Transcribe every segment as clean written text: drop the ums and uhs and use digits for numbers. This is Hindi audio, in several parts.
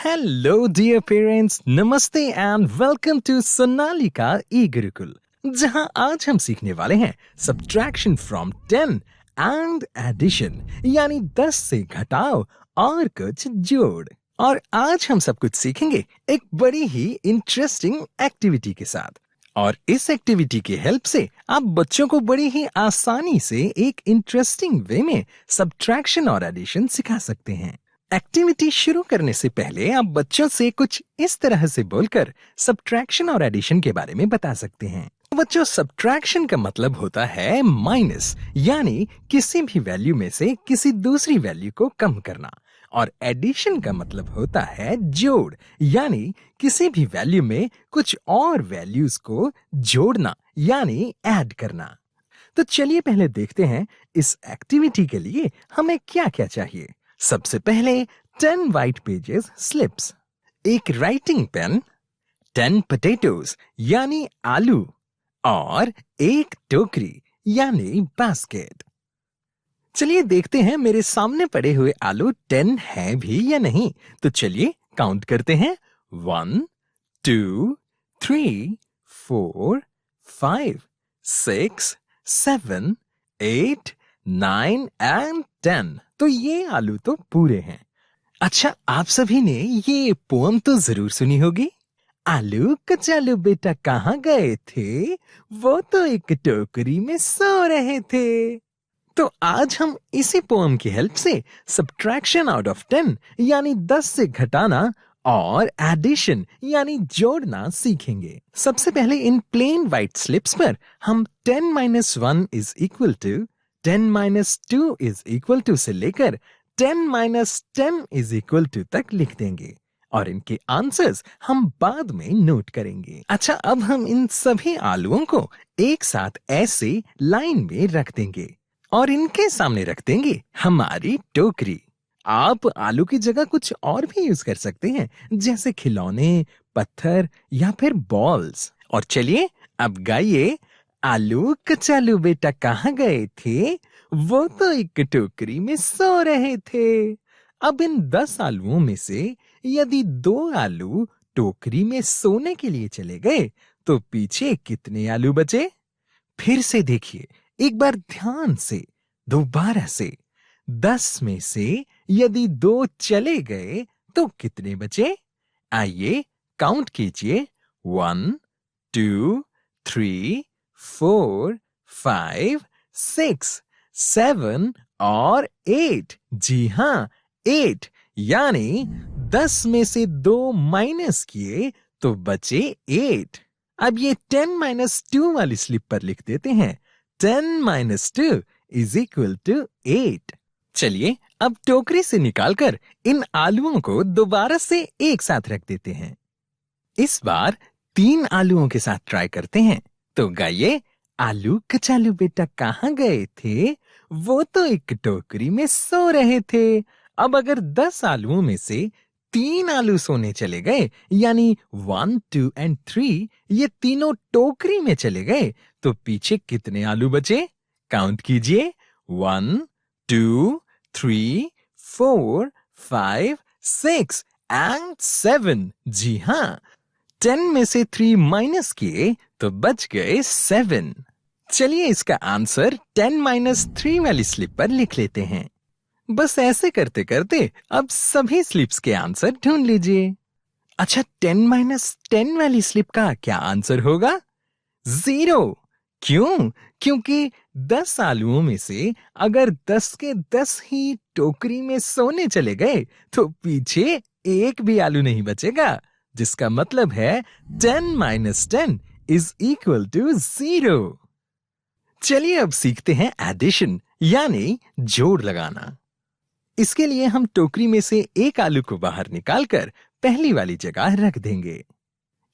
Hello, dear parents. Namaste and welcome to Sonalika e-Gurukul, जहां आज हम सीखने वाले हैं subtraction from 10 and addition, यानी 10 से घटाव और कुछ जोड़। और आज हम सब कुछ सीखेंगे एक बड़ी ही इंटरेस्टिंग एक्टिविटी के साथ। और इस एक्टिविटी की हेल्प से आप बच्चों को बड़ी ही आसानी से एक इंटरेस्टिंग वे में सब्ट्रैक्शन और एडिशन सिखा सकते हैं। एक्टिविटी शुरू करने से पहले आप बच्चों से कुछ इस तरह से बोलकर सब्ट्रैक्शन और एडिशन के बारे में बता सकते हैं। बच्चों, सब्ट्रैक्शन का मतलब होता है माइनस, यानी किसी भी वैल्यू में से किसी दूसरी वैल्यू को कम करना। और एडिशन का मतलब होता है जोड़, यानी किसी भी वैल्यू में कुछ और वैल्यूज को जोड़ना यानी ऐड करना। तो चलिए पहले देखते हैं इस एक्टिविटी के लिए हमें क्या क्या चाहिए। सबसे पहले 10 व्हाइट पेजेस स्लिप्स, एक राइटिंग पेन, 10 पोटैटोज यानी आलू, और एक टोकरी यानी बास्केट। चलिए देखते हैं मेरे सामने पड़े हुए आलू 10 हैं भी या नहीं। तो चलिए काउंट करते हैं। 1 2 3 4 5 6 7 8 9 एंड 10। तो ये आलू तो पूरे हैं। अच्छा, आप सभी ने ये पोएम तो जरूर सुनी होगी। आलू कचालू बेटा कहाँ गए थे, वो तो एक टोकरी में सो रहे थे। तो आज हम इसी पोएम की हेल्प से सब्ट्रैक्शन आउट ऑफ 10 यानी 10 से घटाना और एडिशन यानी जोड़ना सीखेंगे। सबसे पहले इन प्लेन व्हाइट स्लिप्स पर हम 10 - 1 is equal to 10 - 2 is equal to से लेकर 10 - 10 इज इक्वल टू तक लिख देंगे और इनके आंसर्स हम बाद में नोट करेंगे। अच्छा, अब हम इन सभी आलूओं को एक साथ ऐसे लाइन में रख देंगे और इनके सामने रख देंगे हमारी टोकरी। आप आलू की जगह कुछ और भी यूज कर सकते हैं, जैसे खिलौने, पत्थर या फिर बॉल्स। और चलिए अब गाइए, आलू कचालू बेटा कहाँ गए थे, वो तो एक टोकरी में सो रहे थे। अब इन 10 आलूओं में से यदि 2 आलू टोकरी में सोने के लिए चले गए तो पीछे कितने आलू बचे? फिर से देखिए एक बार ध्यान से, दोबारा से। 10 में से यदि 2 चले गए तो कितने बचे? आइए काउंट कीजिए। 1 2 3 4 5 6 7 और 8। जी हाँ, 8, यानी 10 में से 2 माइनस किए तो बचे 8। अब ये 10 - 2 वाली स्लिप पर लिख देते हैं। 10 - 2 इज इक्वल टू 8। चलिए अब टोकरी से निकालकर इन आलूओं को दोबारा से एक साथ रख देते हैं। इस बार 3 आलूओं के साथ ट्राई करते हैं। तो गाइए, आलू कचालू बेटा कहाँ गए थे, वो तो एक टोकरी में सो रहे थे। अब अगर 10 आलूओं में से 3 आलू सोने चले गए, यानी 1 2 एंड 3, ये तीनों टोकरी में चले गए तो पीछे कितने आलू बचे? काउंट कीजिए। 1 2 3 4 5 6 एंड 7। जी हाँ, 10 में से 3 माइनस किए तो बच गए 7। चलिए इसका आंसर 10 - 3 वाली स्लिप पर लिख लेते हैं। बस ऐसे करते करते अब सभी स्लिप्स के आंसर ढूंढ लीजिए। अच्छा, 10 - 10 वाली स्लिप का क्या आंसर होगा? 0। क्यों? क्योंकि 10 आलूओं में से अगर 10 के 10 ही टोकरी में सोने चले गए तो पीछे एक भी आलू नहीं बचेगा, जिसका मतलब है 10 - 10 इज इक्वल टू 0। चलिए अब सीखते हैं एडिशन यानी जोड़ लगाना। इसके लिए हम टोकरी में से एक आलू को बाहर निकालकर पहली वाली जगह रख देंगे।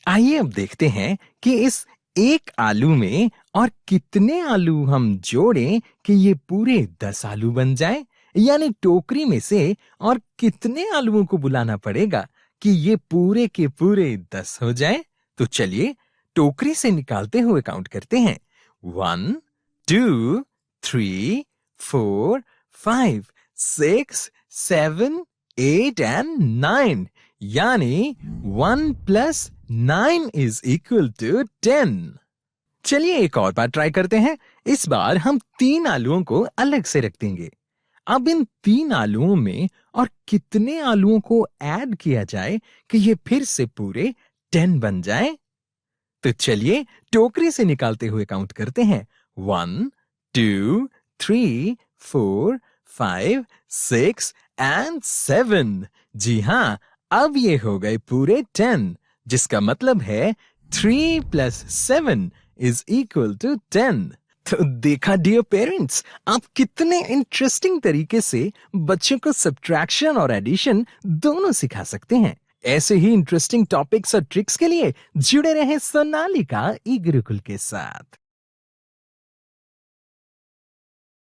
आइए अब देखते हैं कि इस एक आलू में और कितने आलू हम जोड़ें कि ये पूरे 10 आलू बन जाएं, यानी टोकरी में से और कितने आलूओं को बुलाना पड़ेगा कि ये पूरे के पूरे 10 हो जाएं। तो चलिए टोकरी से निकालते हुए काउंट करते हैं। 1 2 3 4 5 6 7 8 एंड 9। यानी 1 प्लस 9 इज इक्वल टू 10। चलिए एक और बार ट्राई करते हैं। इस बार हम 3 आलूओं को अलग से रख देंगे। अब इन 3 आलूओं में और कितने आलूओं को ऐड किया जाए कि ये फिर से पूरे 10 बन जाए? तो चलिए टोकरी से निकालते हुए काउंट करते हैं। 1, 2, 3, 4, 5, 6 एंड 7। जी हाँ, अब ये हो गए पूरे 10, जिसका मतलब है 3 प्लस 7 इज इक्वल टू 10। तो देखा डियर पेरेंट्स, आप कितने इंटरेस्टिंग तरीके से बच्चों को सब्ट्रैक्शन और एडिशन दोनों सिखा सकते हैं। ऐसे ही इंटरेस्टिंग टॉपिक्स और ट्रिक्स के लिए जुड़े रहें सोनालिका ई गुरुकुल के साथ।